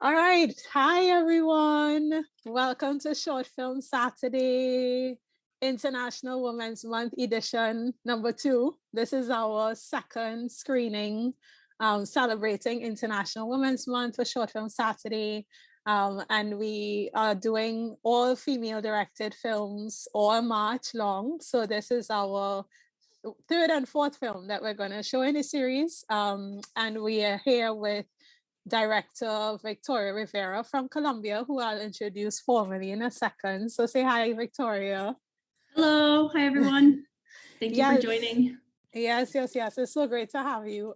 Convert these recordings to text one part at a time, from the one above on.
All right. Hi, everyone. Welcome to Short Film Saturday, International Women's Month edition number 2. This is our second screening celebrating International Women's Month for Short Film Saturday. And we are doing all female directed films all March long. So this is our third and fourth film that we're going to show in the series. And we are here with director Victoria Rivera from Colombia, who I'll introduce formally in a second. So say hi, Victoria. Hello. Hi, everyone. Thank you for Yes. joining. Yes. It's so great to have you.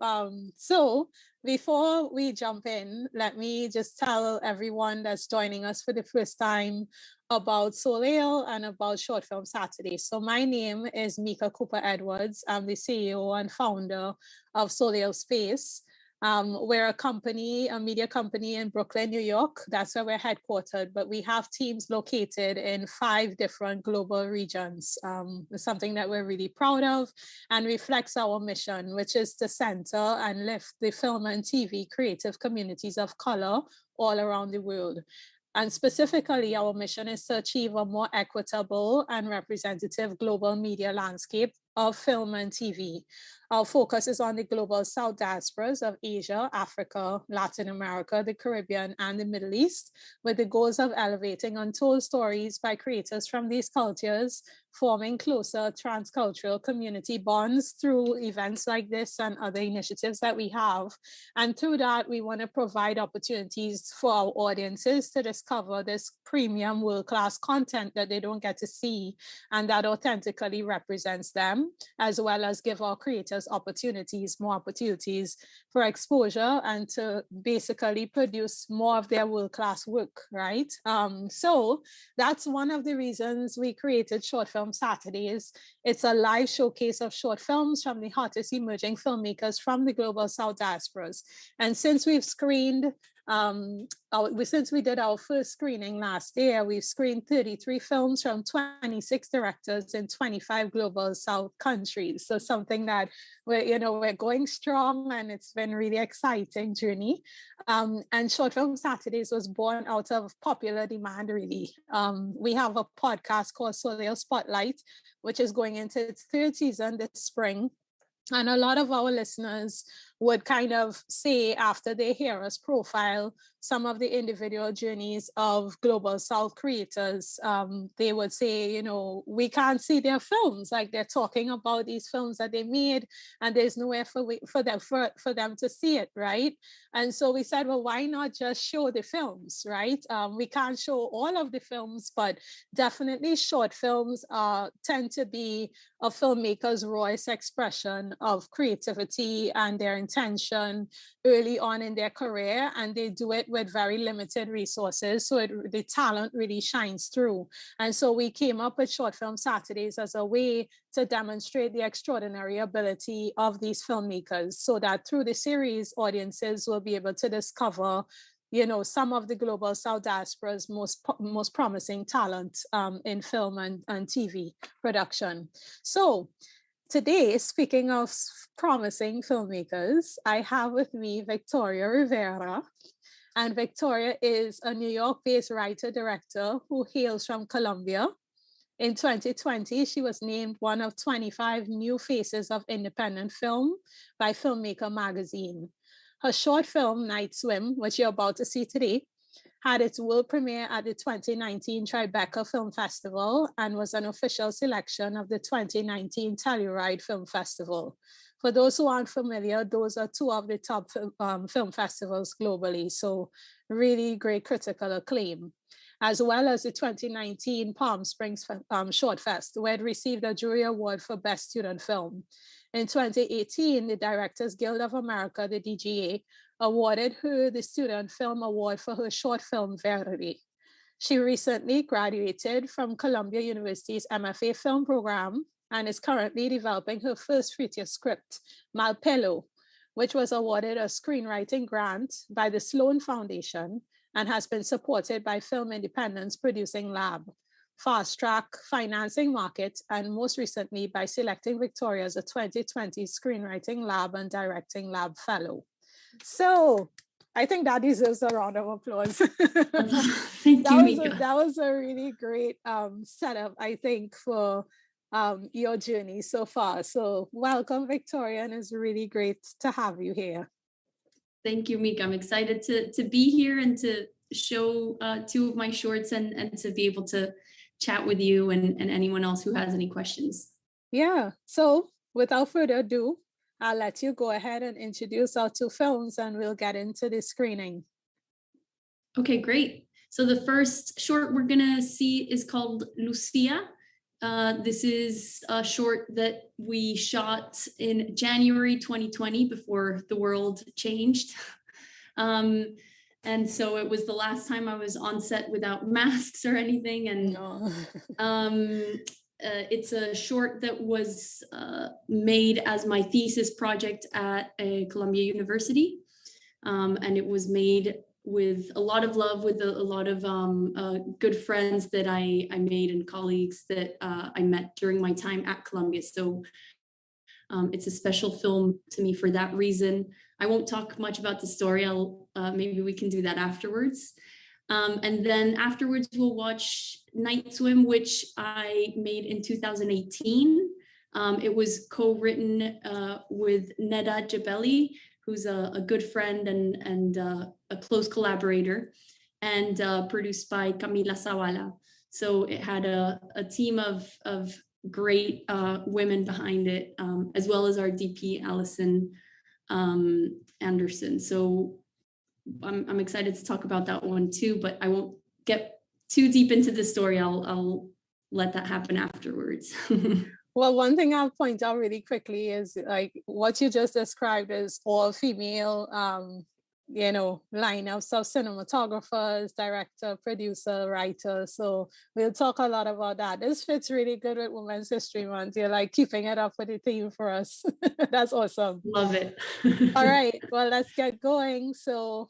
So before we jump in, let me just tell everyone that's joining us for the first time about Soleil and about Short Film Saturday. So my name is Mika Cooper Edwards. I'm the CEO and founder of Soleil Space. We're a media company in Brooklyn, New York. That's where we're headquartered, but we have teams located in 5 different global regions. It's something that we're really proud of and reflects our mission, which is to center and lift the film and TV creative communities of color all around the world. And specifically, our mission is to achieve a more equitable and representative global media landscape of film and TV. Our focus is on the global South diasporas of Asia, Africa, Latin America, the Caribbean, and the Middle East, with the goals of elevating untold stories by creators from these cultures, forming closer transcultural community bonds through events like this and other initiatives that we have. And through that, we want to provide opportunities for our audiences to discover this premium world-class content that they don't get to see and that authentically represents them, as well as give our creators more opportunities for exposure and to basically produce more of their world-class work, right? So that's one of the reasons we created Short Film Saturdays. It's a live showcase of short films from the hottest emerging filmmakers from the global South diasporas. And since we've screened since we did our first screening last year, we've screened 33 films from 26 directors in 25 global South countries. So something that we're going strong, and it's been a really exciting journey. And Short Film Saturdays was born out of popular demand, really. We have a podcast called Soleil Spotlight, which is going into its 3rd season this spring. And a lot of our listeners would kind of say, after they hear us profile some of the individual journeys of global South creators, they would say, we can't see their films. Like, they're talking about these films that they made, and there's nowhere for them to see it, right? And so we said, well, why not just show the films, right? We can't show all of the films, but definitely short films tend to be a filmmaker's rawest expression of creativity and their intention early on in their career, and they do it with very limited resources, so the talent really shines through. And so we came up with Short Film Saturdays as a way to demonstrate the extraordinary ability of these filmmakers, so that through the series, audiences will be able to discover some of the global South diaspora's most promising talent in film and TV production. So today, speaking of promising filmmakers, I have with me Victoria Rivera. And Victoria is a New York-based writer-director who hails from Colombia. In 2020, she was named one of 25 new faces of independent film by Filmmaker magazine. Her short film, Night Swim, which you're about to see today, had its world premiere at the 2019 Tribeca Film Festival and was an official selection of the 2019 Telluride Film Festival. For those who aren't familiar, those are 2 of the top film festivals globally, so really great critical acclaim, as well as the 2019 Palm Springs Short Fest, where it received a jury award for Best Student Film. In 2018, the Directors Guild of America, the DGA, awarded her the Student Film Award for her short film, Verde. She recently graduated from Columbia University's MFA film program and is currently developing her first feature script, Malpelo, which was awarded a screenwriting grant by the Sloan Foundation and has been supported by Film Independence Producing Lab, Fast Track Financing Market, and most recently by selecting Victoria as a 2020 Screenwriting Lab and Directing Lab Fellow. So I think that deserves a round of applause. Thank you, Mika. That was a really great setup, I think, for your journey so far. So welcome, Victoria, and it's really great to have you here. Thank you, Mika. I'm excited to be here and to show two of my shorts and to be able to chat with you and anyone else who has any questions. Yeah, so without further ado, I'll let you go ahead and introduce our two films and we'll get into the screening. Okay, great. So the first short we're gonna see is called Lucia. This is a short that we shot in January 2020 before the world changed. And so it was the last time I was on set without masks or anything. And no. It's a short that was made as my thesis project at a Columbia University. And it was made with a lot of love, with a lot of good friends that I made and colleagues that I met during my time at Columbia. So it's a special film to me for that reason. I won't talk much about the story. Maybe we can do that afterwards. And then afterwards, we'll watch Night Swim, which I made in 2018. It was co-written with Neda Jabeli, who's a good friend and a close collaborator, and produced by Camila Sawala. So it had a team of great women behind it, as well as our DP, Allison Anderson. So I'm excited to talk about that one too, but I won't get too deep into the story. I'll let that happen afterwards. Well, one thing I'll point out really quickly is like what you just described is all female, lineups of cinematographers, director, producer, writer. So we'll talk a lot about that. This fits really good with Women's History Month. You're like keeping it up with the theme for us. That's awesome. Love it. All right, well, let's get going. So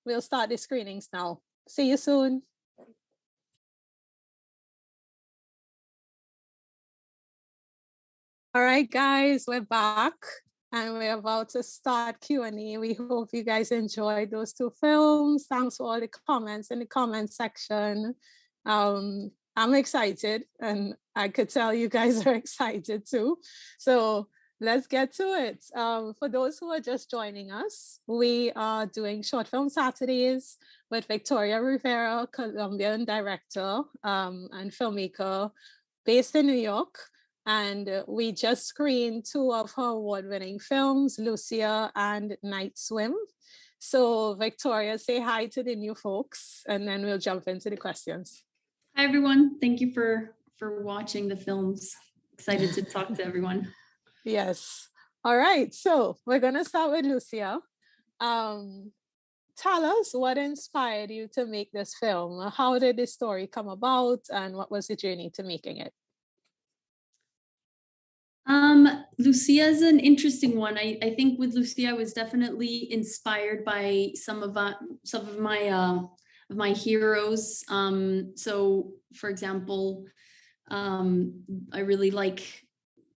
we'll start the screenings now. See you soon. All right, guys, we're back and we're about to start Q&A. We hope you guys enjoyed those two films. Thanks for all the comments in the comment section. I'm excited and I could tell you guys are excited too. So let's get to it. For those who are just joining us, we are doing Short Film Saturdays with Victoria Rivera, Colombian director and filmmaker based in New York. And we just screened two of her award-winning films, Lucia and Night Swim. So Victoria, say hi to the new folks, and then we'll jump into the questions. Hi, everyone. Thank you for watching the films. Excited to talk to everyone. Yes. All right. So we're going to start with Lucia. Tell us what inspired you to make this film. How did the story come about, and what was the journey to making it? Lucia is an interesting one. I think with Lucia, I was definitely inspired by some of my heroes. So for example, I really like,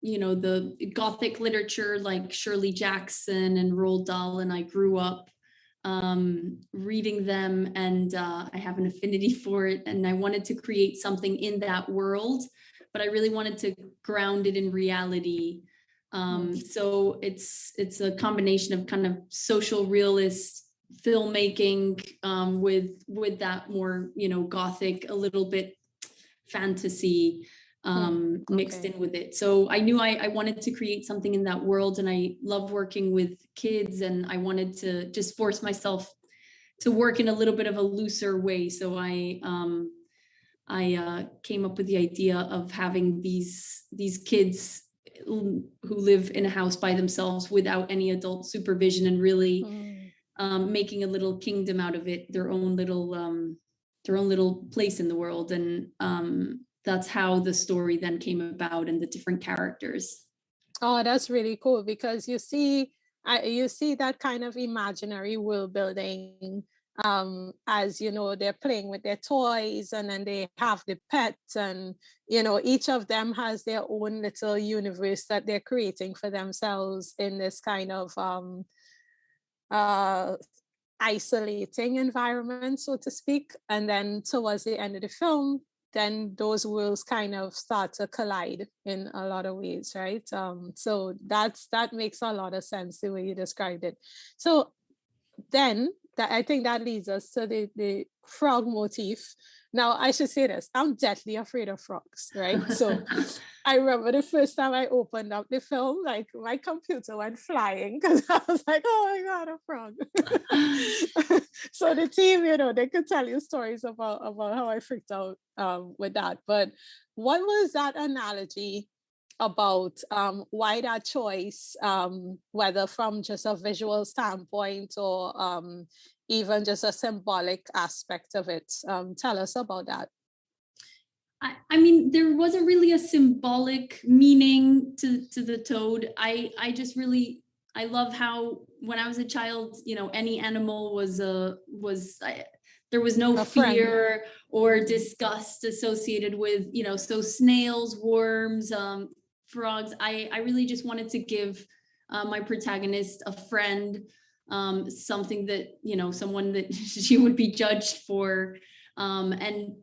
the Gothic literature like Shirley Jackson and Roald Dahl, and I grew up reading them, and I have an affinity for it, and I wanted to create something in that world, but I really wanted to ground it in reality. So it's a combination of kind of social realist filmmaking with that more, Gothic, a little bit fantasy mixed in with it. So I knew I wanted to create something in that world, and I love working with kids, and I wanted to just force myself to work in a little bit of a looser way. So I came up with the idea of having these kids who live in a house by themselves without any adult supervision, and really making a little kingdom out of it, their own little place in the world. And that's how the story then came about, and the different characters. Oh, that's really cool, because you see that kind of imaginary world building as they're playing with their toys, and then they have the pets, and each of them has their own little universe that they're creating for themselves in this kind of isolating environment, so to speak. And then towards the end of the film, then those worlds kind of start to collide in a lot of ways, right? So that makes a lot of sense the way you described it. So then I think that leads us to the frog motif. Now, I should say this, I'm deathly afraid of frogs, right? So I remember the first time I opened up the film, like my computer went flying because I was like, oh my God, a frog. So the team, they could tell you stories about how I freaked out with that. But what was that analogy about, why that choice, whether from just a visual standpoint or even just a symbolic aspect of it? Tell us about that. I mean, there wasn't really a symbolic meaning to the toad. I just really, I love how when I was a child, any animal was there was no fear or disgust associated with, so snails, worms, frogs. I really just wanted to give my protagonist a friend, something that, someone that she would be judged for. And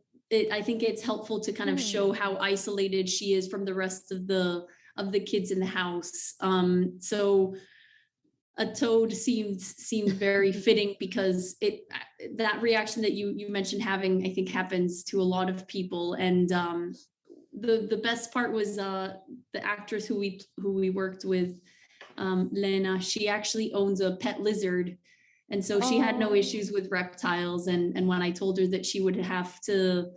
I think it's helpful to kind of show how isolated she is from the rest of the kids in the house. So a toad seemed very fitting because that reaction that you mentioned having, I think, happens to a lot of people. And the best part was the actress who we worked with, Lena. She actually owns a pet lizard. And so she had no issues with reptiles. And when I told her that she would have to,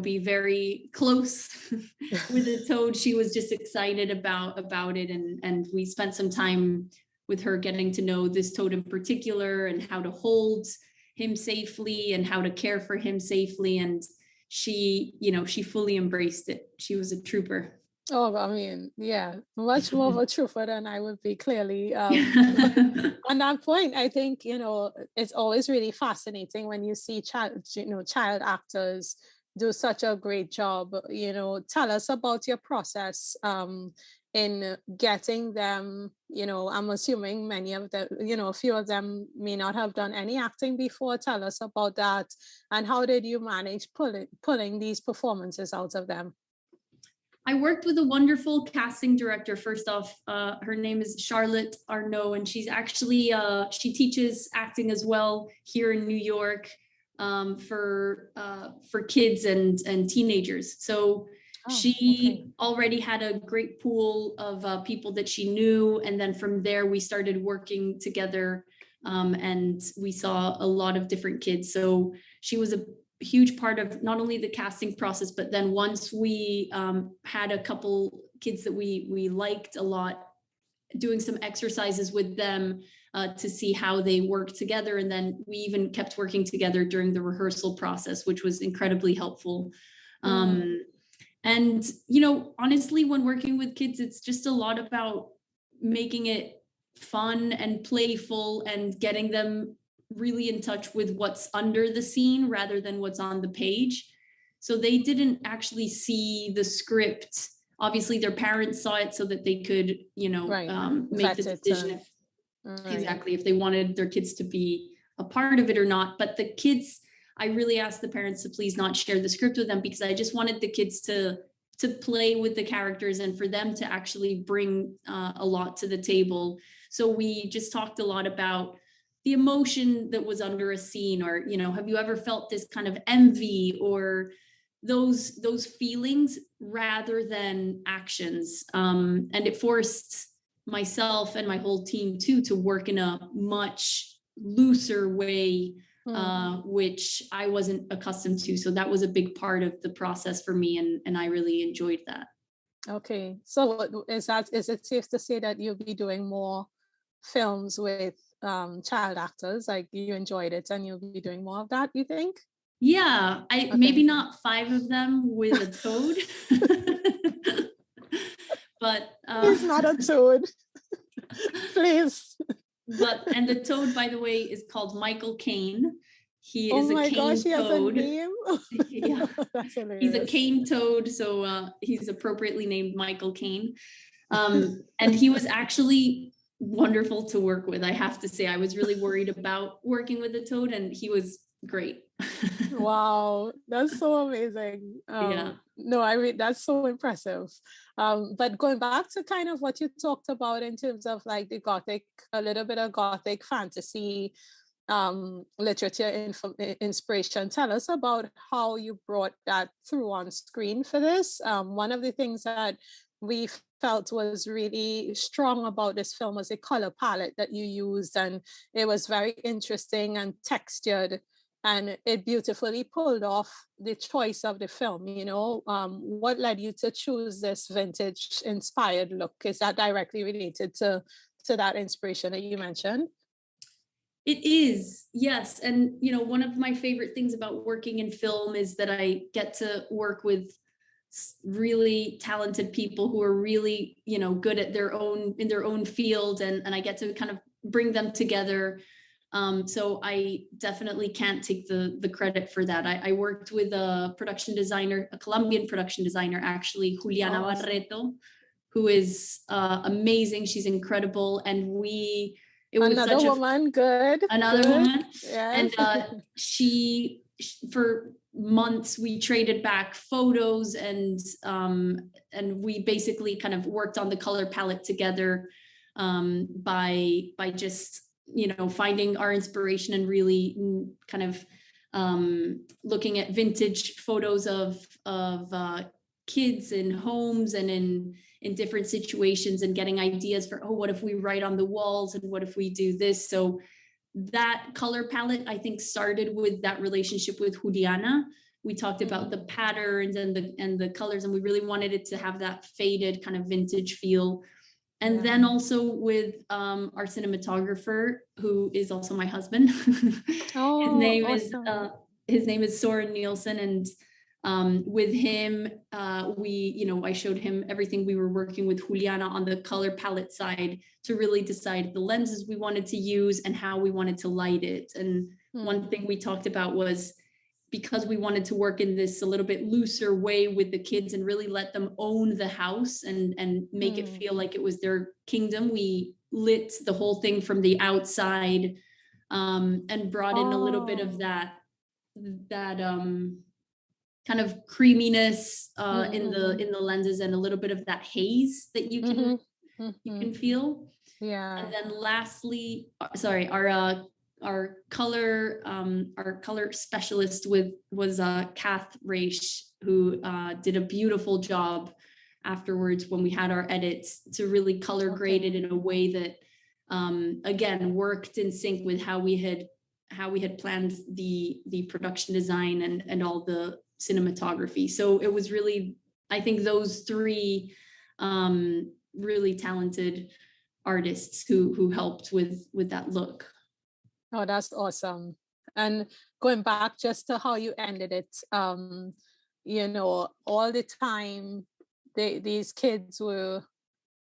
be very close with the toad, she was just excited about it. And we spent some time with her getting to know this toad in particular and how to hold him safely and how to care for him safely. And she fully embraced it. She was a trooper. Oh, I mean, yeah, much more of a trooper than I would be, clearly. On that point, I think, it's always really fascinating when you see child actors do such a great job. Tell us about your process in getting them. I'm assuming many of them, a few of them may not have done any acting before. Tell us about that, and how did you manage pulling these performances out of them? I worked with a wonderful casting director. First off, her name is Charlotte Arnaud, and she's actually, she teaches acting as well here in New York, for kids and teenagers. So she already had a great pool of people that she knew. And then from there, we started working together, and we saw a lot of different kids. So she was a huge part of not only the casting process, but then once we had a couple kids that we liked a lot, doing some exercises with them to see how they work together. And then we even kept working together during the rehearsal process, which was incredibly helpful. And, honestly, when working with kids, it's just a lot about making it fun and playful and getting them really in touch with what's under the scene rather than what's on the page. So they didn't actually see the script. Obviously their parents saw it so that they could, make the decision exactly if they wanted their kids to be a part of it or not. But the kids, I really asked the parents to please not share the script with them, because I just wanted the kids to play with the characters and for them to actually bring a lot to the table. So we just talked a lot about the emotion that was under a scene, or, have you ever felt this kind of envy or those feelings rather than actions. And it forced myself and my whole team too to work in a much looser way, which I wasn't accustomed to. So that was a big part of the process for me, and I really enjoyed that. Okay, so is it safe to say that you'll be doing more films with child actors? Like, you enjoyed it and you'll be doing more of that, you think? Yeah, maybe not 5 of them with a toad. But he's not a toad. Please. And the toad, by the way, is called Michael Caine. He is a cane gosh, he has toad. A name? Yeah. That's hilarious. He's a cane toad, so he's appropriately named Michael Caine. And he was actually wonderful to work with. I have to say, I was really worried about working with the toad, and he was great. Wow, that's so amazing. Yeah. No, I mean, that's so impressive. But going back to kind of what you talked about in terms of like the Gothic, a little bit of Gothic fantasy, literature inspiration, tell us about how you brought that through on screen for this. One of the things that we felt was really strong about this film was the color palette that you used, and it was very interesting and textured, and it beautifully pulled off the choice of the film. What led you to choose this vintage inspired look? Is that directly related to that inspiration that you mentioned? It is, yes. And, one of my favorite things about working in film is that I get to work with really talented people who are really, good at in their own field. And I get to kind of bring them together. So I definitely can't take the credit for that. I worked with a production designer, a Colombian production designer, actually, Juliana Barreto, who is amazing. She's incredible. And it was another woman, good. Woman. Yes. And she, for months, we traded back photos, and we basically kind of worked on the color palette together, by just finding our inspiration and really kind of looking at vintage photos of kids in homes and in different situations, and getting ideas for, what if we write on the walls, and what if we do this? So that color palette, I think, started with that relationship with Juliana. We talked about the patterns and the colors, and we really wanted it to have that faded kind of vintage feel. And then also with our cinematographer, who is also my husband. His name is Soren Nielsen, and with him, I showed him everything. We were working with Juliana on the color palette side to really decide the lenses we wanted to use and how we wanted to light it. And one thing we talked about was, because we wanted to work in this a little bit looser way with the kids and really let them own the house and make it feel like it was their kingdom, we lit the whole thing from the outside, and brought in a little bit of that kind of creaminess in the lenses, and a little bit of that haze that you can feel. Yeah. And then lastly, our color specialist was Kath Raish, who did a beautiful job afterwards when we had our edits to really color grade it in a way that again worked in sync with how we had planned the production design and all the cinematography. So it was really, I think, those three really talented artists who helped with that look. Oh, that's awesome. And going back just to how you ended it, all the time, these kids were,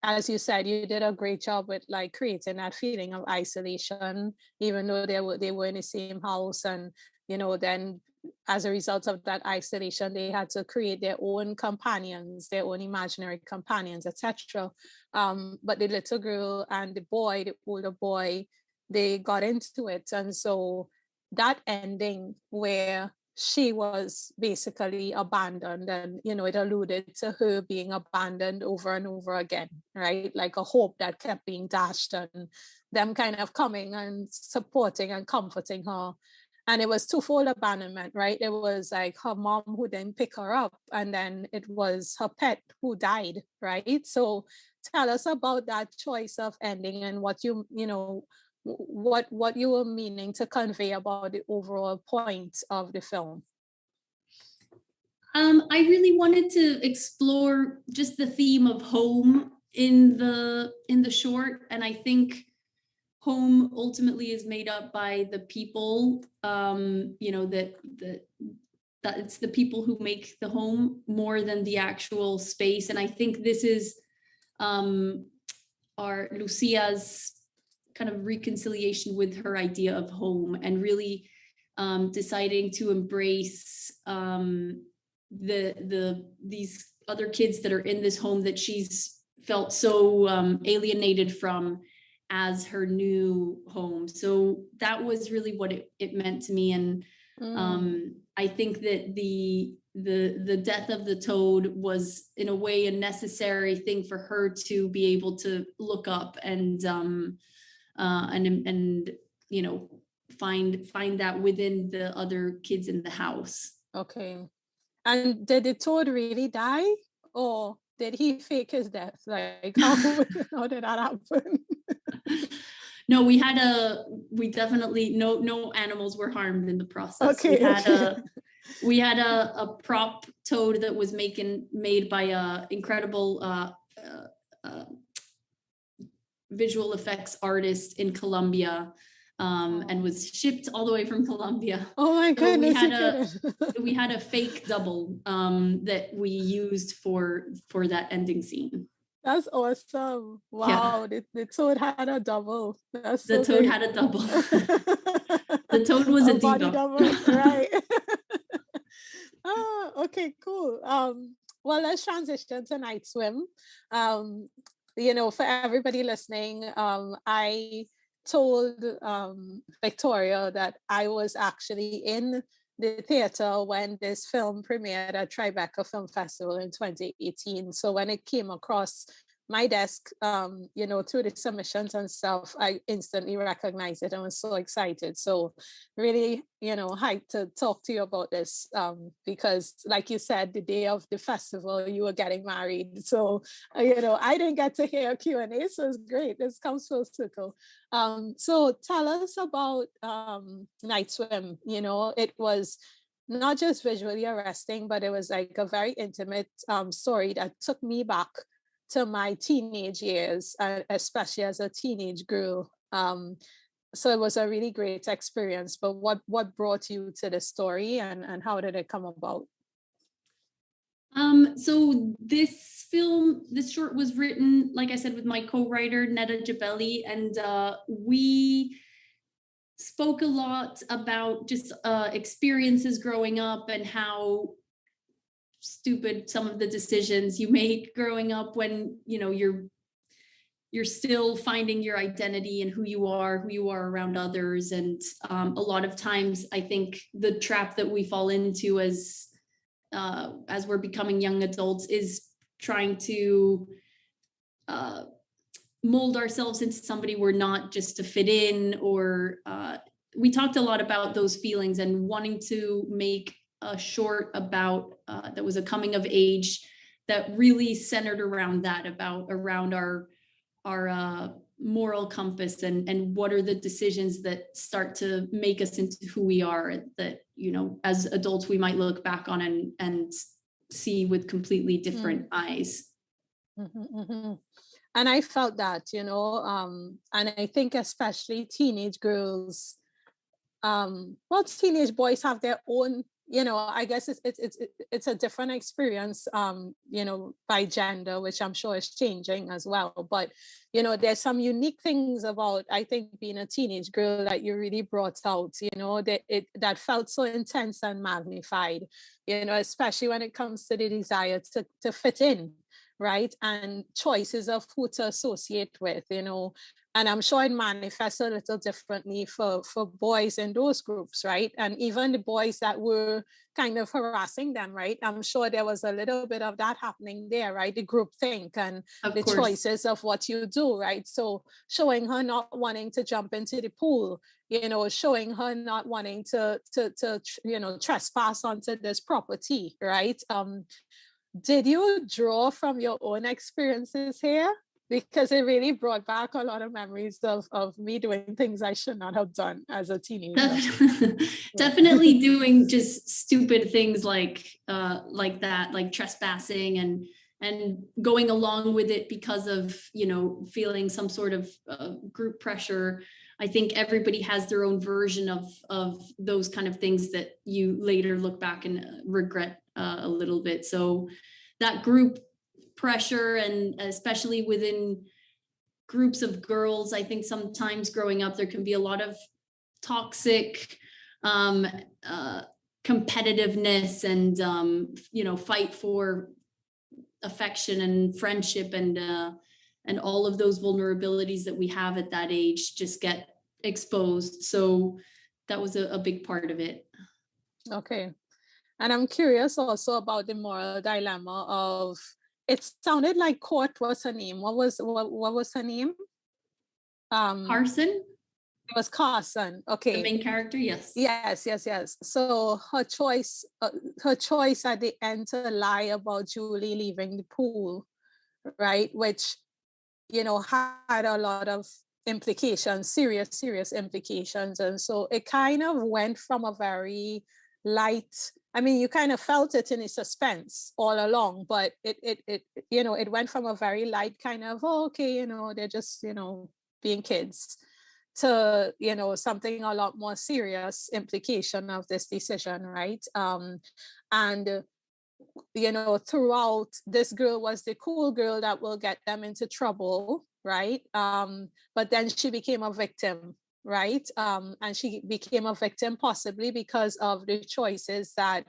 as you said, you did a great job with like creating that feeling of isolation, even though they were in the same house. And, then as a result of that isolation, they had to create their own companions, their own imaginary companions, etc. But the little girl and the boy, the older boy, they got into it. And so that ending where she was basically abandoned, and it alluded to her being abandoned over and over again, right? Like a hope that kept being dashed, and them kind of coming and supporting and comforting her. And it was twofold abandonment, right? It was like her mom who didn't pick her up, and then it was her pet who died, right? So tell us about that choice of ending and what what you were meaning to convey about the overall point of the film. I really wanted to explore just the theme of home in the short, and I think home ultimately is made up by the people. That it's the people who make the home more than the actual space. And I think this is our Lucia's kind of reconciliation with her idea of home, and really deciding to embrace these other kids that are in this home that she's felt so alienated from, as her new home. So that was really what it meant to me. And I think that the death of the toad was in a way a necessary thing for her to be able to look up and you know, find that within the other kids in the house. Okay. And did the toad really die, or did he fake his death? Like, how did that happen? No, we definitely, no animals were harmed in the process. Okay, we had a prop toad that was made by a incredible visual effects artist in Colombia, and was shipped all the way from Colombia. Oh my goodness! We had a fake double that we used for that ending scene. That's awesome! Wow, yeah. The toad had a double. That's the so toad great. had a double. The toad was a diva. Body double, right? Oh, okay, cool. Well, let's transition to Night Swim. You know, for everybody listening, I told Victoria that I was actually in the theater when this film premiered at Tribeca Film Festival in 2018. So when it came across my desk, you know, through the submissions and stuff, I instantly recognized it and was so excited. So really, you know, hyped to talk to you about this, because like you said, the day of the festival, you were getting married. So, you know, I didn't get to hear Q&A, so it's great. This comes full circle. So tell us about Night Swim. You know, it was not just visually arresting, but it was like a very intimate story that took me back to my teenage years, especially as a teenage girl. So it was a really great experience. But what brought you to the story, and how did it come about? So this short was written, like I said, with my co-writer, Netta Jabelli, and we spoke a lot about just experiences growing up and how stupid some of the decisions you make growing up when, you know, you're still finding your identity and who you are around others. And a lot of times I think the trap that we fall into as we're becoming young adults is trying to mold ourselves into somebody we're not, just to fit in, or we talked a lot about those feelings and wanting to make a short about that was a coming of age that really centered around that, around our moral compass and what are the decisions that start to make us into who we are, that, you know, as adults we might look back on and see with completely different eyes. And I felt that, you know, and I think especially teenage girls, well, teenage boys have their own, you know, I guess it's a different experience, you know, by gender, which I'm sure is changing as well. But, you know, there's some unique things about, I think, being a teenage girl that you really brought out, you know, that felt so intense and magnified, you know, especially when it comes to the desire to fit in, right? And choices of who to associate with, you know. And I'm sure it manifests a little differently for boys in those groups, right? And even the boys that were kind of harassing them, right? I'm sure there was a little bit of that happening there, right? The group think and the choices of what you do, right? So showing her not wanting to jump into the pool, you know, showing her not wanting to you know, trespass onto this property, right? Did you draw from your own experiences here? Because it really brought back a lot of memories of me doing things I should not have done as a teenager. Definitely doing just stupid things like that, like trespassing and going along with it because of, you know, feeling some sort of group pressure. I think everybody has their own version of those kind of things that you later look back and regret a little bit. So that group pressure, and especially within groups of girls, I think sometimes growing up there can be a lot of toxic competitiveness and you know, fight for affection and friendship, and and all of those vulnerabilities that we have at that age just get exposed. So that was a big part of it. Okay. And I'm curious also about the moral dilemma of, it sounded like Court was her name. What was her name? Carson? It was Carson. Okay. The main character, yes. Yes. So her choice at the end to lie about Julie leaving the pool, right? Which, had a lot of implications, serious implications. And so it kind of went from a very light, I mean, you kind of felt it in its suspense all along, but it went from a very light kind of, oh, okay, they're just, being kids, to, something a lot more serious implication of this decision, right? And throughout, this girl was the cool girl that will get them into trouble, right? But then she became a victim, right? And she became a victim possibly because of the choices that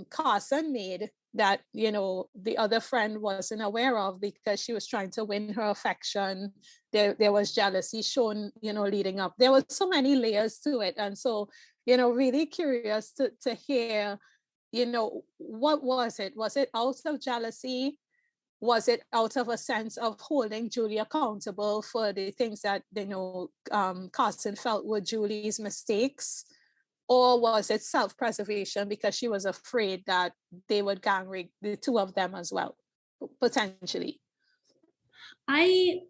Carson made that, the other friend wasn't aware of, because she was trying to win her affection. There was jealousy shown, leading up. There was so many layers to it. And so, really curious to hear, what was it? Was it out of jealousy? Was it out of a sense of holding Julie accountable for the things that, Carson felt were Julie's mistakes? Or was it self-preservation because she was afraid that they would gang rape the two of them as well, potentially? I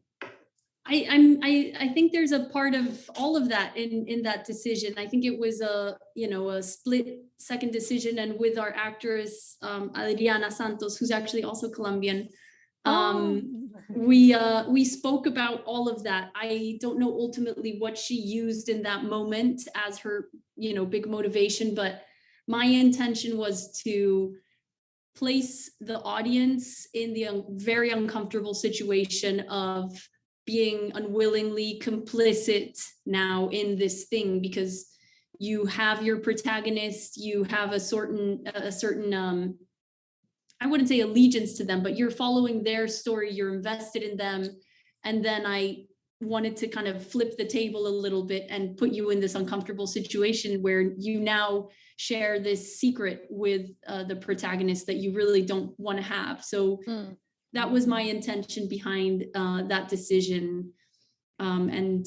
think there's a part of all of that in that decision. I think it was a split second decision, and with our actress Adriana Santos, who's actually also Colombian. We spoke about all of that. I don't know ultimately what she used in that moment as her big motivation, but my intention was to place the audience in the very uncomfortable situation of being unwillingly complicit now in this thing, because you have your protagonist, you have a certain I wouldn't say allegiance to them, but you're following their story, you're invested in them. And then I wanted to kind of flip the table a little bit and put you in this uncomfortable situation where you now share this secret with the protagonist that you really don't want to have. So that was my intention behind that decision. And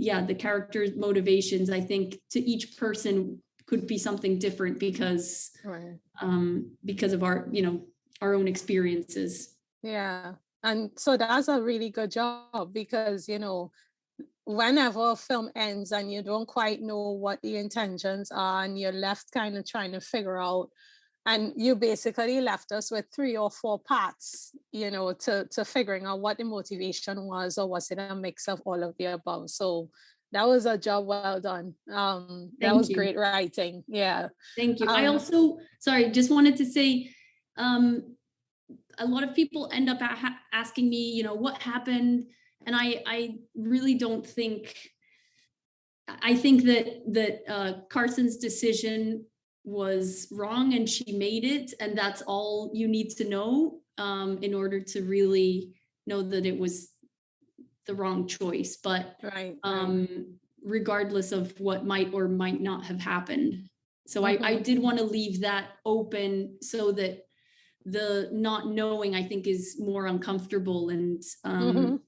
yeah, the character's motivations, I think, to each person could be something different because of our our own experiences. Yeah. And so that's a really good job, because whenever a film ends and you don't quite know what the intentions are, and you're left kind of trying to figure out, and you basically left us with 3 or 4 parts, to figuring out what the motivation was, or was it a mix of all of the above. So that was a job well done. That was great writing. Yeah. Thank you. I also, just wanted to say, a lot of people end up asking me, what happened? And I really don't think, I think that Carson's decision was wrong, and she made it, and that's all you need to know in order to really know that it was the wrong choice. But regardless of what might or might not have happened. So I did want to leave that open so that the not knowing, I think, is more uncomfortable. And and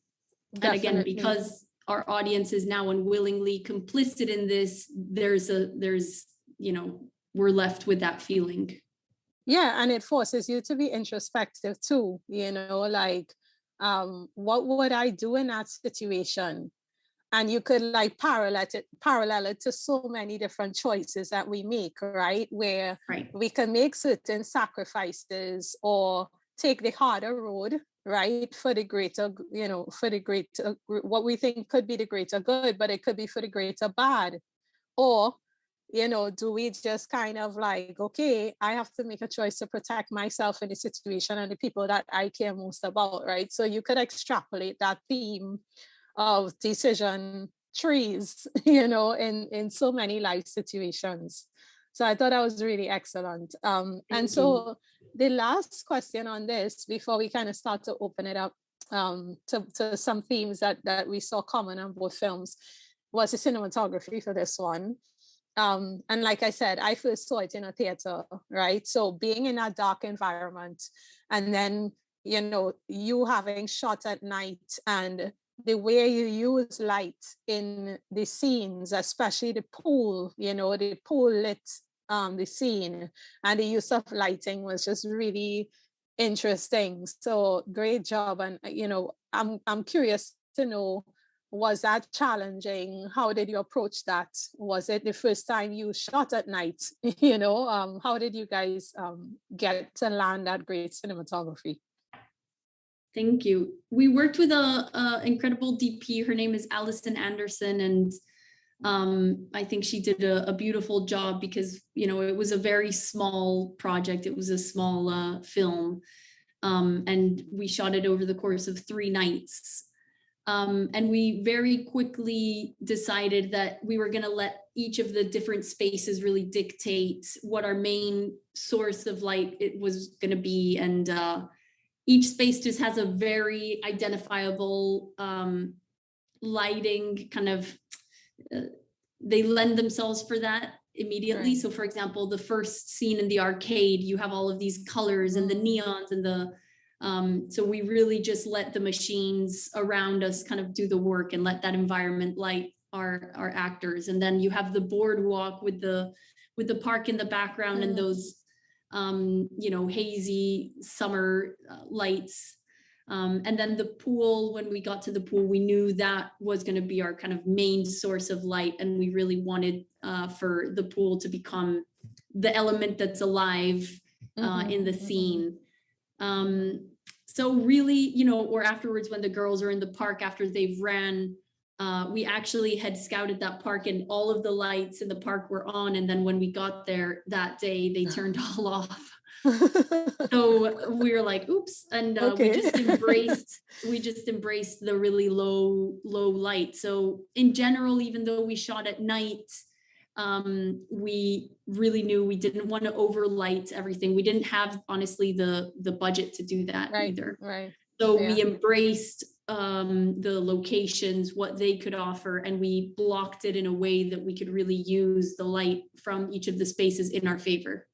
again, because our audience is now unwillingly complicit in this, there's we're left with that feeling. Yeah, and it forces you to be introspective too, like, what would I do in that situation? And you could like parallel it to so many different choices that we make, right? Where we can make certain sacrifices or take the harder road, right? For the greater, what we think could be the greater good, but it could be for the greater bad. Or, do we just kind of like, okay, I have to make a choice to protect myself in the situation and the people that I care most about, right? So you could extrapolate that theme of decision trees, in so many life situations. So I thought that was really excellent. And so the last question on this, before we kind of start to open it up, to some themes that we saw common on both films was the cinematography for this one. And like I said, I first saw it in a theater, right? So being in a dark environment, and then, you know, you having shot at night, and the way you use light in the scenes, especially the pool, you know, the pool lit the scene, and the use of lighting was just really interesting. So great job. And, you know, I'm curious to know, was that challenging? How did you approach that? Was it the first time you shot at night? You know, how did you guys get to land that great cinematography? Thank you. We worked with a incredible DP. Her name is Allison Anderson, and I think she did a beautiful job because, you know, it was a very small project. It was a small film, and we shot it over the course of 3 nights. And we very quickly decided that we were going to let each of the different spaces really dictate what our main source of light it was going to be. And each space just has a very identifiable lighting kind of, they lend themselves for that immediately. Right. So for example, the first scene in the arcade, you have all of these colors and the neons and the, so we really just let the machines around us kind of do the work and let that environment light our actors. And then you have the boardwalk with the park in the background and those, you know, hazy summer lights. And then the pool, when we got to the pool, we knew that was going to be our kind of main source of light. And we really wanted for the pool to become the element that's alive in the scene. So really, you know, or afterwards when the girls are in the park after they've ran, we actually had scouted that park and all of the lights in the park were on. And then when we got there that day, they turned all off. So we were like, oops. And we just embraced the really low light. So in general, even though we shot at night, we really knew we didn't want to overlight everything. We didn't have, honestly, the budget to do that either. Right. So we embraced the locations, what they could offer, and we blocked it in a way that we could really use the light from each of the spaces in our favor.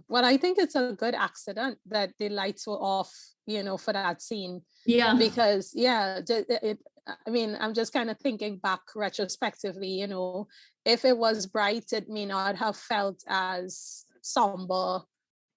Well, I think it's a good accident that the lights were off, you know, for that scene. Yeah. Because, I mean, I'm just kind of thinking back retrospectively, you know, if it was bright, it may not have felt as somber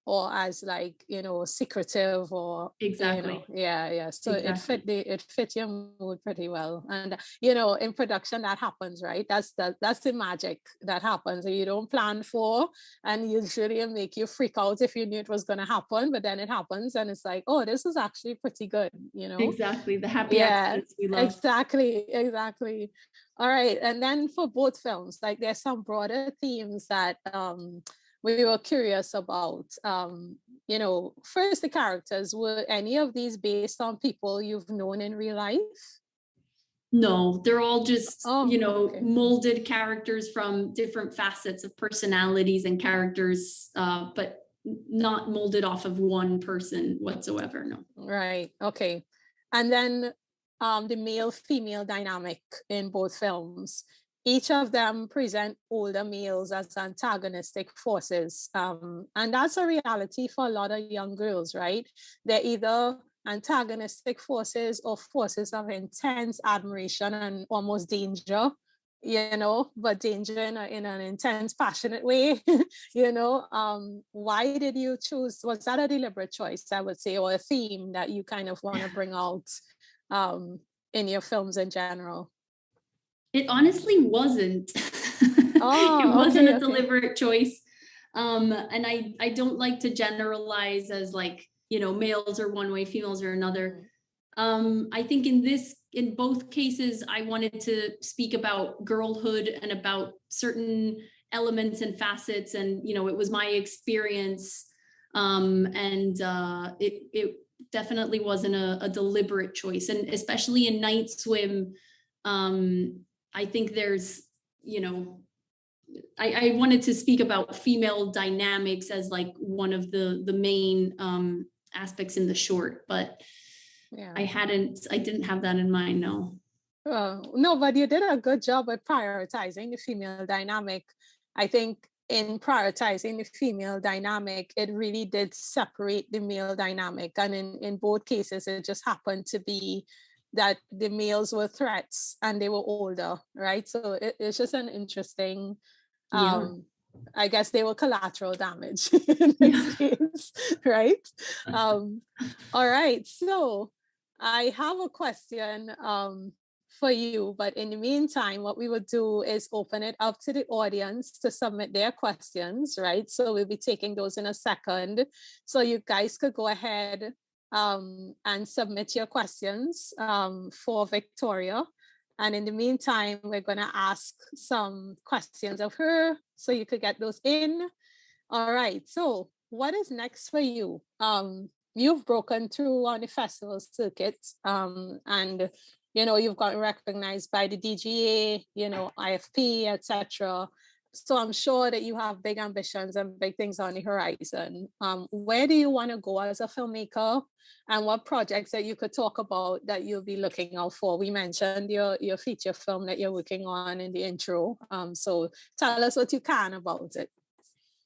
or as, like, you know, secretive or exactly. You know, so exactly. it fit your mood pretty well. And, you know, in production that happens, right? That's the magic that happens that you don't plan for, and usually it make you freak out if you knew it was going to happen, but then it happens and it's like, oh, this is actually pretty good, you know. Exactly, the happy accidents we love. Exactly. All right, and then for both films, like, there's some broader themes that we were curious about. You know, first, the characters. Were any of these based on people you've known in real life? No, they're all just, molded characters from different facets of personalities and characters, but not molded off of one person whatsoever, no. Right, okay. And then the male-female dynamic in both films. Each of them present older males as antagonistic forces. And that's a reality for a lot of young girls, right? They're either antagonistic forces or forces of intense admiration and almost danger, you know, but danger in an intense, passionate way. You know, why did you choose? Was that a deliberate choice, I would say, or a theme that you kind of want to bring out in your films in general? It honestly wasn't. It wasn't a deliberate choice. And I don't like to generalize as, like, you know, males are one way, females are another. I think in both cases, I wanted to speak about girlhood and about certain elements and facets. And, you know, it was my experience. It definitely wasn't a deliberate choice. And especially in Night Swim, I think there's, you know, I wanted to speak about female dynamics as, like, one of the main aspects in the short, but Yeah. I didn't have that in mind, no. No, but you did a good job at prioritizing the female dynamic. I think in prioritizing the female dynamic, it really did separate the male dynamic. And in both cases, it just happened to be that the males were threats and they were older, right? So it's just an interesting, I guess they were collateral damage in this case, right? All right, so I have a question for you, but in the meantime, what we would do is open it up to the audience to submit their questions, right? So we'll be taking those in a second. So you guys could go ahead and submit your questions for Victoria. And in the meantime, we're going to ask some questions of her so you could get those in. All right. So what is next for you? You've broken through on the festival circuit, and you've gotten recognized by the DGA, IFP, etc. So I'm sure that you have big ambitions and big things on the horizon. Where do you want to go as a filmmaker, and what projects that you could talk about that you'll be looking out for? We mentioned your feature film that you're working on in the intro. So tell us what you can about it.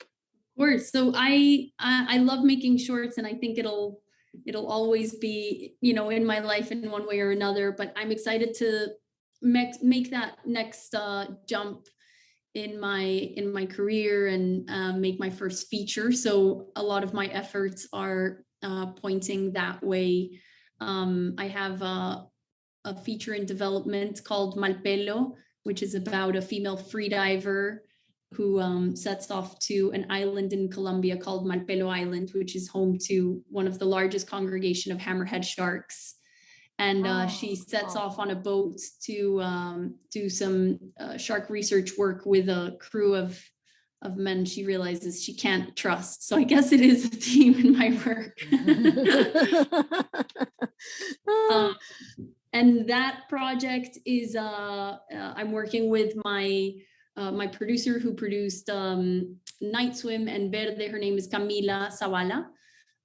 Of course. So I love making shorts, and I think it'll always be, in my life in one way or another, but I'm excited to make that next jump in my career and make my first feature. So a lot of my efforts are pointing that way. I have a feature in development called Malpelo, which is about a female freediver who sets off to an island in Colombia called Malpelo Island, which is home to one of the largest congregation of hammerhead sharks. And she sets off on a boat to do some shark research work with a crew of men she realizes she can't trust. So I guess it is a theme in my work. And that project is I'm working with my producer who produced Night Swim and Verde. Her name is Camila Zavala.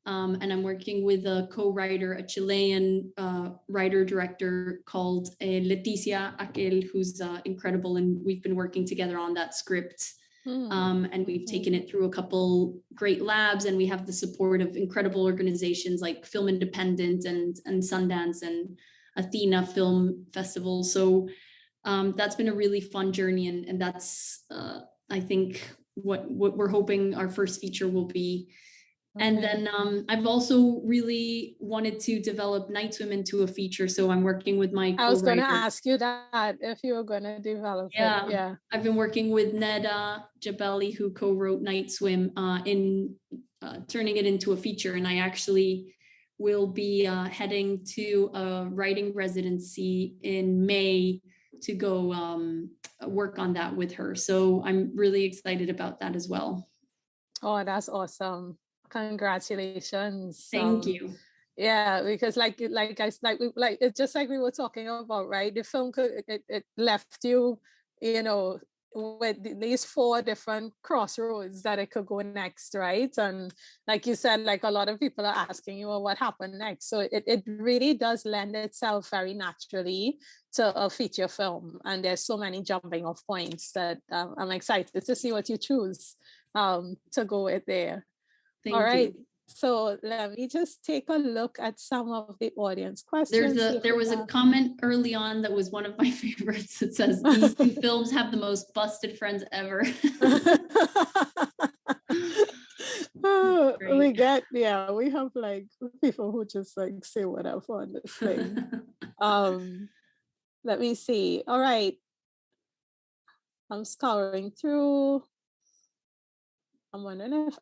And I'm working with a co-writer, a Chilean writer-director called Leticia Aquel, who's incredible. And we've been working together on that script. And we've taken it through a couple great labs, and we have the support of incredible organizations like Film Independent and Sundance and Athena Film Festival. So that's been a really fun journey, and that's I think what we're hoping our first feature will be. Okay. And then I've also really wanted to develop Night Swim into a feature, so I'm working with my co-writer. I was going to ask you that, if you were going to develop it. Yeah, I've been working with Neda Jabeli, who co-wrote Night Swim, in turning it into a feature, and I actually will be heading to a writing residency in May to go work on that with her. So I'm really excited about that as well. Oh, that's awesome. Congratulations. Thank you. Yeah, because it's just like we were talking about, right? The film it left you, with these 4 different crossroads that it could go next, right? And like you said, like a lot of people are asking you, well, what happened next? So it really does lend itself very naturally to a feature film, and there's so many jumping off points that I'm excited to see what you choose to go with there. All right. So let me just take a look at some of the audience questions. There was a comment early on that was one of my favorites. It says, these 2 films have the most busted friends ever. We have like people who just like say whatever on this thing. Let me see. All right. I'm scouring through. I'm wondering if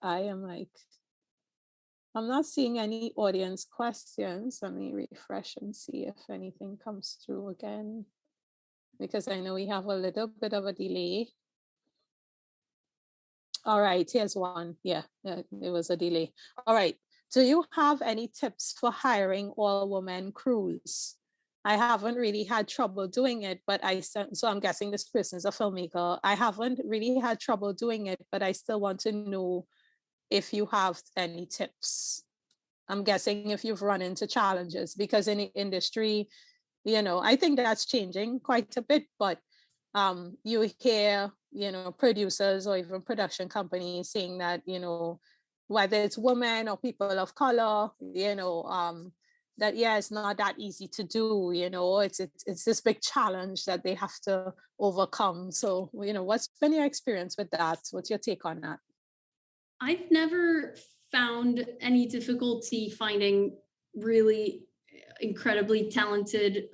I'm not seeing any audience questions. Let me refresh and see if anything comes through again, because I know we have a little bit of a delay. All right, here's one. Yeah, it was a delay. All right. Do you have any tips for hiring all-woman crews? I haven't really had trouble doing it, but so I'm guessing this person is a filmmaker. I haven't really had trouble doing it, but I still want to know if you have any tips. I'm guessing if you've run into challenges, because in the industry, I think that's changing quite a bit, but you hear, producers or even production companies saying that, whether it's women or people of color, that, yeah, it's not that easy to do, it's this big challenge that they have to overcome. So, what's been your experience with that? What's your take on that? I've never found any difficulty finding really incredibly talented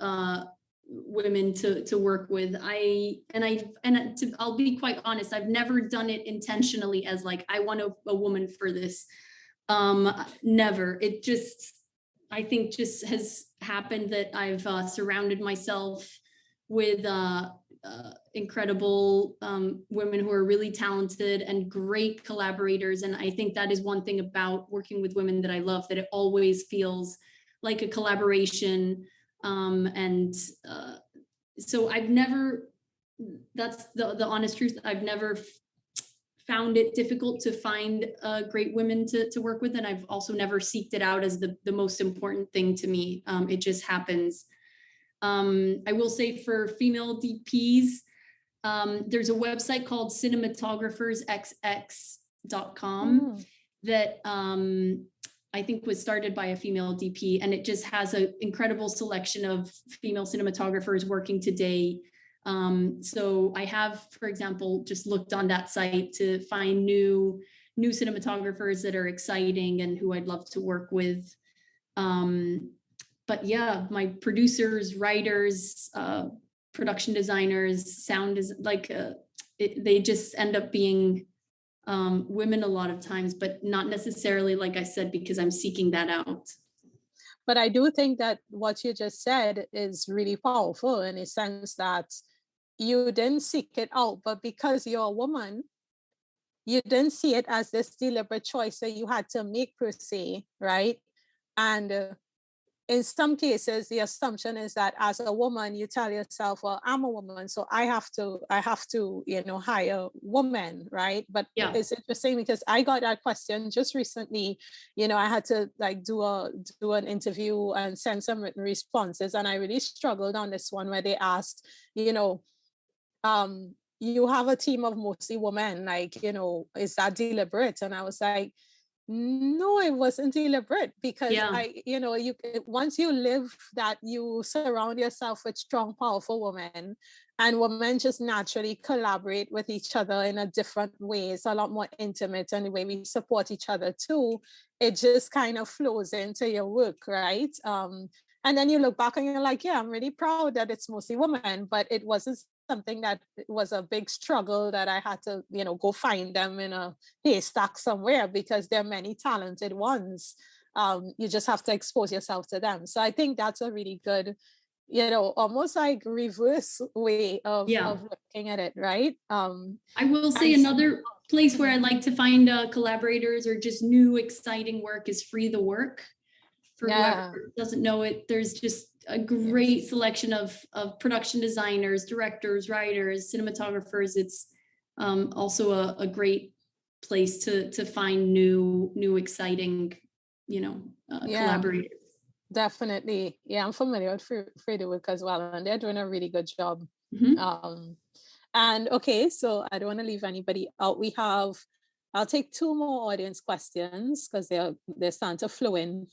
women to work with. I'll be quite honest, I've never done it intentionally as like, I want a woman for this. Never. It just, I think just has happened that I've surrounded myself with incredible women who are really talented and great collaborators. And I think that is one thing about working with women that I love, that it always feels like a collaboration. So I've never, that's the honest truth, I've never found it difficult to find great women to work with. And I've also never seeked it out as the most important thing to me. It just happens. I will say for female DPs, there's a website called cinematographersxx.com that I think was started by a female DP, and it just has an incredible selection of female cinematographers working today. So I have, for example, just looked on that site to find new cinematographers that are exciting and who I'd love to work with. But yeah, my producers, writers, production designers, sound is like, they just end up being women a lot of times, but not necessarily, like I said, because I'm seeking that out. But I do think that what you just said is really powerful in a sense that you didn't seek it out, but because you're a woman, you didn't see it as this deliberate choice that you had to make per se, right? And in some cases, the assumption is that as a woman, you tell yourself, well, I'm a woman, so I have to, hire women, right? But yeah, it's interesting because I got that question just recently. I had to like do an interview and send some written responses. And I really struggled on this one where they asked, you have a team of mostly women, like, is that deliberate? And I was like, no, it wasn't deliberate, because once you live that, you surround yourself with strong, powerful women, and women just naturally collaborate with each other in a different way. It's a lot more intimate, and the way we support each other too, it just kind of flows into your work, right? And then you look back and you're like, yeah, I'm really proud that it's mostly women, but it wasn't something that was a big struggle that I had to, go find them in a haystack somewhere, because there are many talented ones. You just have to expose yourself to them. So I think that's a really good, almost like reverse way of looking at it, right? I will say another place where I like to find collaborators or just new exciting work is Free the Work. For whoever doesn't know it, there's just a great selection of production designers, directors, writers, cinematographers. It's also a great place to find new exciting, collaborators. Definitely. Yeah, I'm familiar with Free the Work as well, and they're doing a really good job. And okay, so I don't want to leave anybody out. I'll take two more audience questions because they're starting to flow in.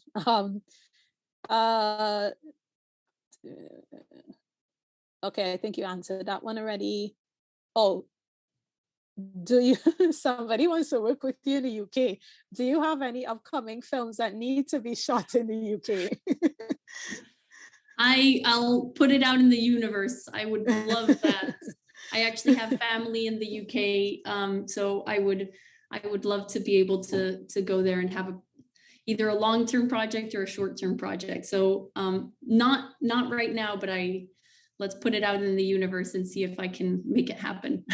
Okay, I think you answered that one already. Oh, somebody wants to work with you in the UK. Do you have any upcoming films that need to be shot in the UK? I'll put it out in the universe. I would love that. I actually have family in the UK, so I would love to be able to go there and have either a long-term project or a short-term project. So not right now, but let's put it out in the universe and see if I can make it happen.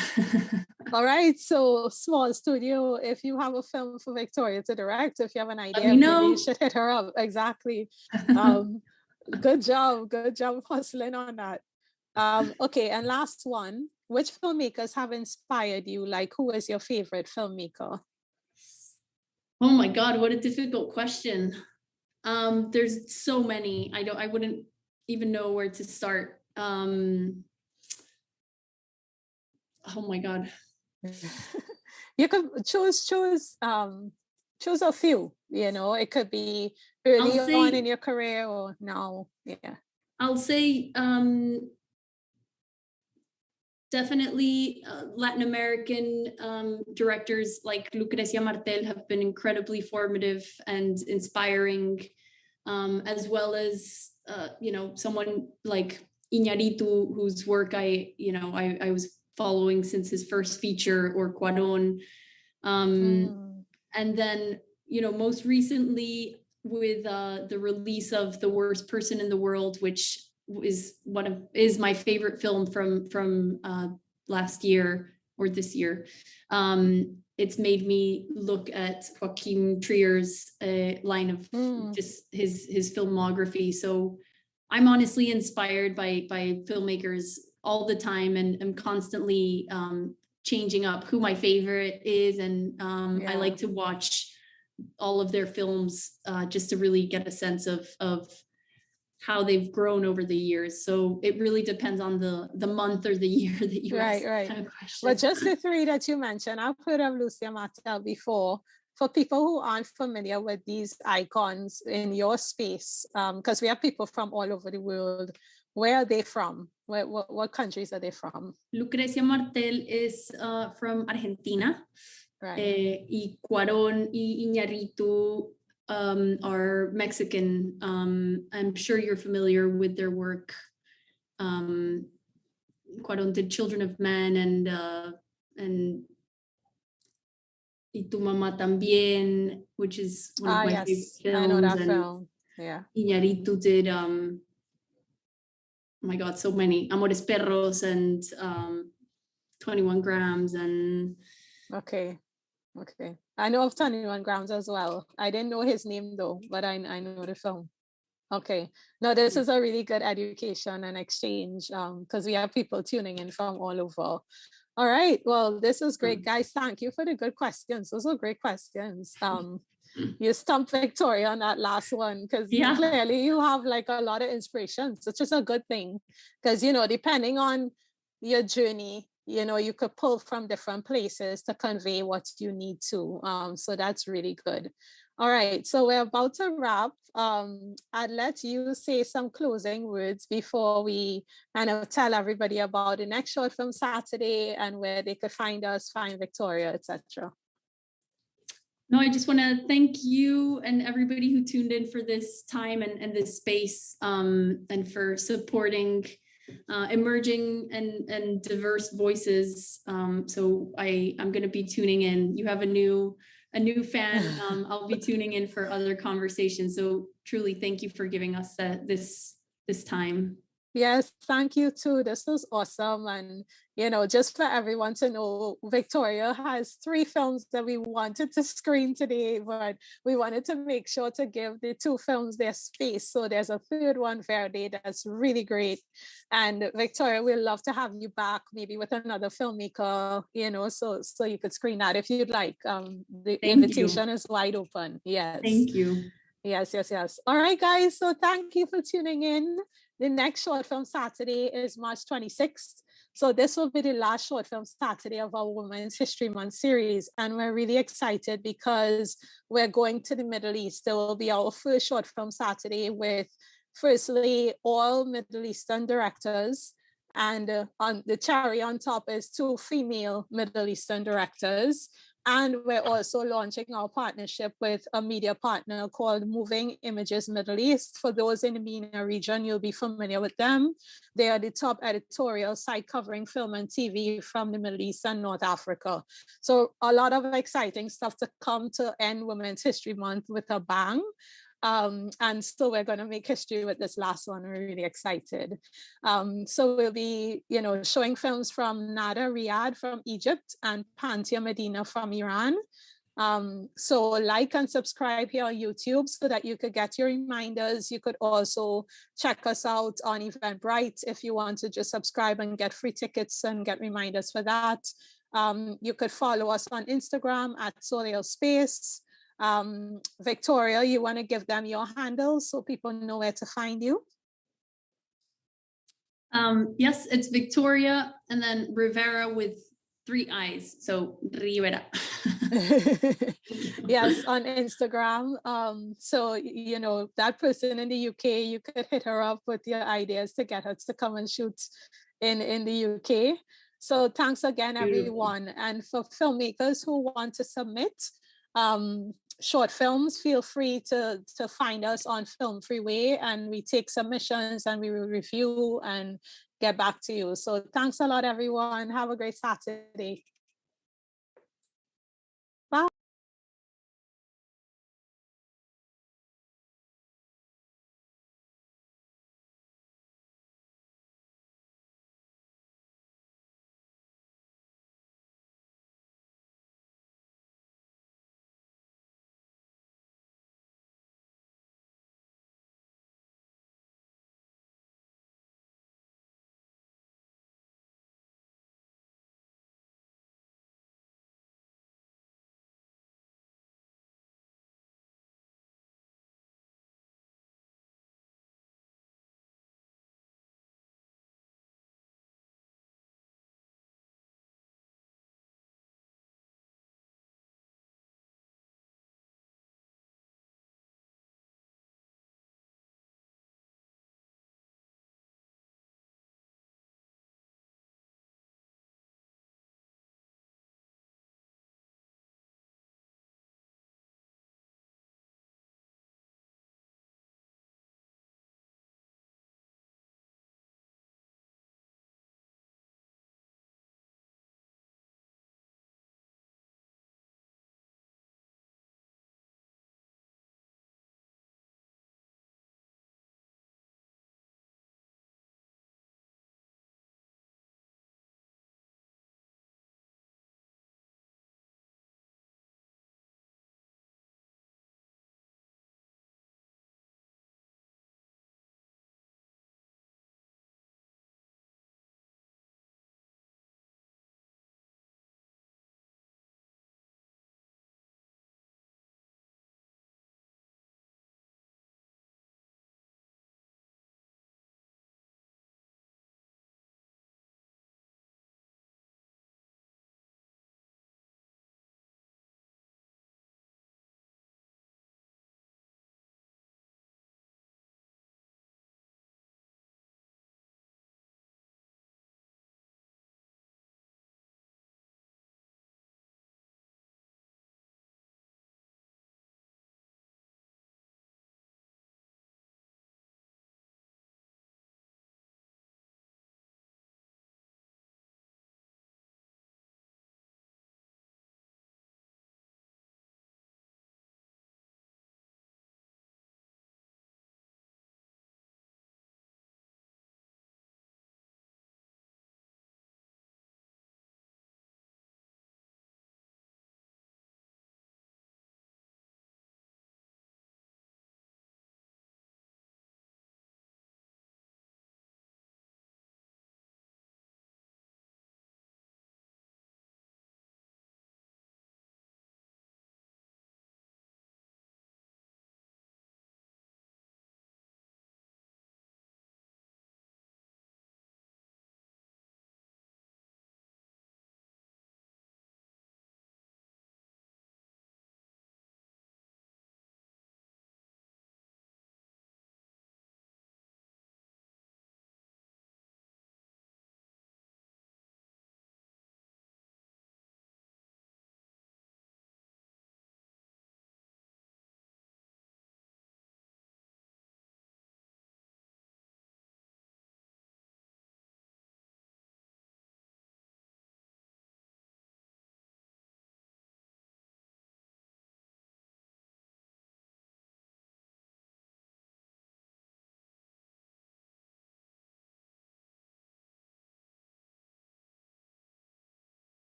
All right. So small studio, if you have a film for Victoria to direct, if you have an idea, maybe you should hit her up. Exactly. Good job hustling on that. Okay, and last one, which filmmakers have inspired you? Like, who is your favorite filmmaker? Oh my God, what a difficult question. There's so many. I wouldn't even know where to start. Oh my God. You could choose a few, you know, it could be early on in your career or now. Yeah. I'll say definitely Latin American directors like Lucrecia Martel have been incredibly formative and inspiring, as well as you know, someone like Iñárritu, whose work I was following since his first feature, or Cuarón. And then, you know, most recently with the release of The Worst Person in the World, which is my favorite film from last year or this year. It's made me look at Joaquin Trier's line of just his filmography. So I'm honestly inspired by filmmakers all the time, and I'm constantly changing up who my favorite is. And I like to watch all of their films just to really get a sense of how they've grown over the years. So it really depends on the month or the year that you ask. Right. Kind of question. Well, just the three that you mentioned, I've heard of Lucia Martel before. For people who aren't familiar with these icons in your space, because we have people from all over the world, where are they from? What countries are they from? Lucrecia Martel is from Argentina. Right. Y Cuarón y Iñárritu are Mexican. I'm sure you're familiar with their work. Cuarón did Children of Men and Y Tu Mamá También, which is one of my favorite films. I know that film. Yeah. Iñárritu did oh my God, so many. Amores Perros and 21 Grams and Okay. I know of 21 Grams as well. I didn't know his name though, but I know the film. Okay. No, this is a really good education and exchange because we have people tuning in from all over. All right. Well, this is great, guys. Thank you for the good questions. Those are great questions. You stumped Victoria on that last one because clearly you have like a lot of inspirations, which is a good thing because, you know, depending on your journey, you know, you could pull from different places to convey what you need to. So that's really good. All right, so we're about to wrap. I'd let you say some closing words before we kind of tell everybody about the next short film Saturday and where they could find us, find Victoria, etc. No, I just want to thank you and everybody who tuned in for this time and this space, and for supporting emerging and diverse voices. So I'm going to be tuning in. You have a new fan. I'll be tuning in for other conversations. So truly, thank you for giving us this time. Yes, thank you too. This was awesome. And, you know, just for everyone to know, Victoria has 3 films that we wanted to screen today, but we wanted to make sure to give the 2 films their space. So there's a 3rd one, Verde, that's really great. And Victoria, we'd love to have you back, maybe with another filmmaker, you know, so you could screen that if you'd like. The invitation is wide open. Yes. Thank you. Yes. All right, guys. So thank you for tuning in. The next short film Saturday is March 26th. So this will be the last short film Saturday of our Women's History Month series. And we're really excited because we're going to the Middle East. It will be our first short film Saturday with, firstly, all Middle Eastern directors. And on the cherry on top is 2 female Middle Eastern directors. And we're also launching our partnership with a media partner called Moving Images Middle East. For those in the MENA region, you'll be familiar with them. They are the top editorial site covering film and TV from the Middle East and North Africa. So a lot of exciting stuff to come to end Women's History Month with a bang. And so we're going to make history with this last one. We're really excited. So we'll be, you know, showing films from Nada Riyadh from Egypt and Pantia Medina from Iran. So like and subscribe here on YouTube so that you could get your reminders. You could also check us out on Eventbrite if you want to just subscribe and get free tickets and get reminders for that. You could follow us on Instagram at Soleil Space. Victoria, you want to give them your handles so people know where to find you? Yes, it's Victoria and then Rivera with 3 I's. So Rivera. Yes, on Instagram. So, you know, that person in the UK, you could hit her up with your ideas to get her to come and shoot in the UK. So thanks again, everyone. And for filmmakers who want to submit short films, feel free to find us on Film Freeway, and we take submissions and we will review and get back to you. So thanks a lot, everyone. Have a great Saturday.